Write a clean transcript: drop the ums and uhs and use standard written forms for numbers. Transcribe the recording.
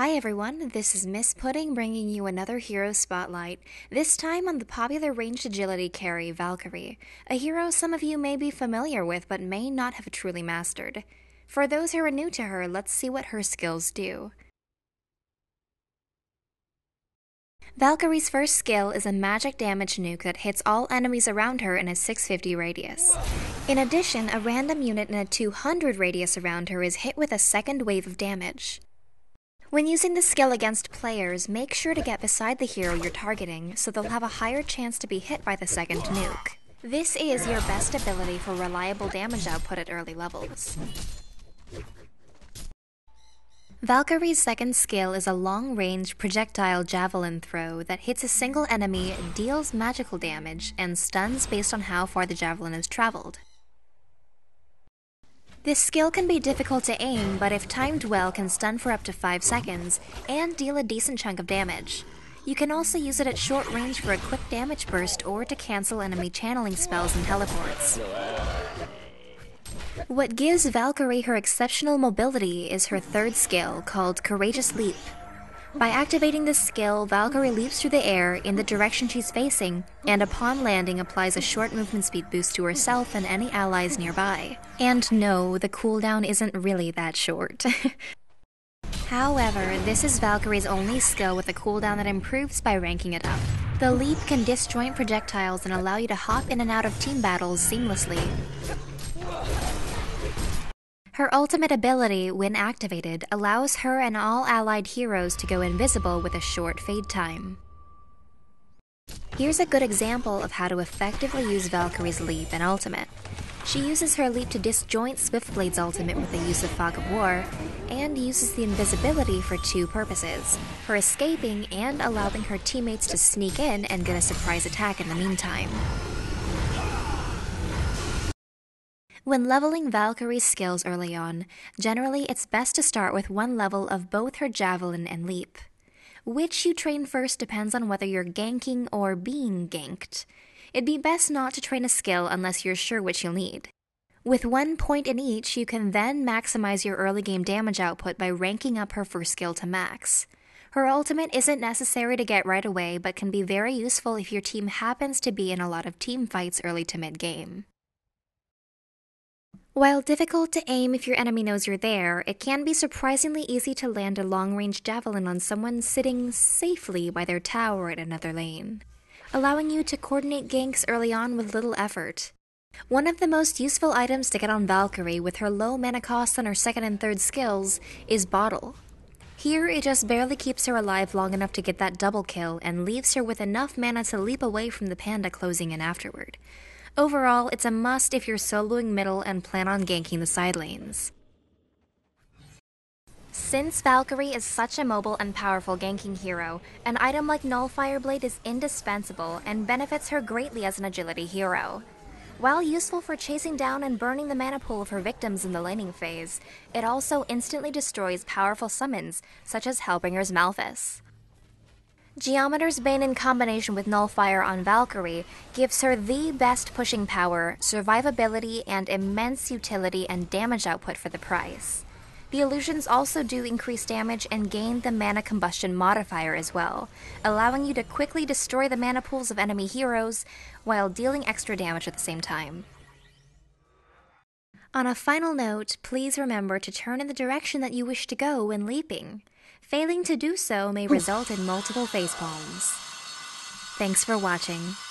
Hi everyone, this is MsPudding bringing you another hero spotlight, this time on the popular ranged agility carry Valkyrie, a hero some of you may be familiar with but may not have truly mastered. For those who are new to her, let's see what her skills do. Valkyrie's first skill is a magic damage nuke that hits all enemies around her in a 650 radius. In addition, a random unit in a 200 radius around her is hit with a second wave of damage. When using the skill against players, make sure to get beside the hero you're targeting so they'll have a higher chance to be hit by the second nuke. This is your best ability for reliable damage output at early levels. Valkyrie's second skill is a long-range projectile Javelin Throw that hits a single enemy, deals magical damage, and stuns based on how far the javelin has traveled. This skill can be difficult to aim, but if timed well can stun for up to 5 seconds and deal a decent chunk of damage. You can also use it at short range for a quick damage burst or to cancel enemy channeling spells and teleports. What gives Valkyrie her exceptional mobility is her third skill, called Courageous Leap. By activating this skill, Valkyrie leaps through the air in the direction she's facing, and upon landing applies a short movement speed boost to herself and any allies nearby. And no, the cooldown isn't really that short. However, this is Valkyrie's only skill with a cooldown that improves by ranking it up. The leap can disjoint projectiles and allow you to hop in and out of team battles seamlessly. Her ultimate ability, when activated, allows her and all allied heroes to go invisible with a short fade time. Here's a good example of how to effectively use Valkyrie's leap and ultimate. She uses her leap to disjoint Swiftblade's ultimate with the use of Fog of War, and uses the invisibility for two purposes, her escaping and allowing her teammates to sneak in and get a surprise attack in the meantime. When leveling Valkyrie's skills early on, generally it's best to start with one level of both her Javelin and Leap. Which you train first depends on whether you're ganking or being ganked. It'd be best not to train a skill unless you're sure which you'll need. With 1 point in each, you can then maximize your early game damage output by ranking up her first skill to max. Her ultimate isn't necessary to get right away, but can be very useful if your team happens to be in a lot of team fights early to mid-game. While difficult to aim if your enemy knows you're there, it can be surprisingly easy to land a long-range javelin on someone sitting safely by their tower in another lane, allowing you to coordinate ganks early on with little effort. One of the most useful items to get on Valkyrie with her low mana cost on her second and third skills is Bottle. Here, it just barely keeps her alive long enough to get that double kill and leaves her with enough mana to leap away from the panda closing in afterward. Overall, it's a must if you're soloing middle and plan on ganking the side lanes. Since Valkyrie is such a mobile and powerful ganking hero, an item like Nullfire Blade is indispensable and benefits her greatly as an agility hero. While useful for chasing down and burning the mana pool of her victims in the laning phase, it also instantly destroys powerful summons, such as Hellbringer's Malphas. Geometer's Bane in combination with Nullfire on Valkyrie gives her the best pushing power, survivability, and immense utility and damage output for the price. The illusions also do increase damage and gain the mana combustion modifier as well, allowing you to quickly destroy the mana pools of enemy heroes while dealing extra damage at the same time. On a final note, please remember to turn in the direction that you wish to go when leaping. Failing to do so may result in multiple facepalms. Thanks for watching.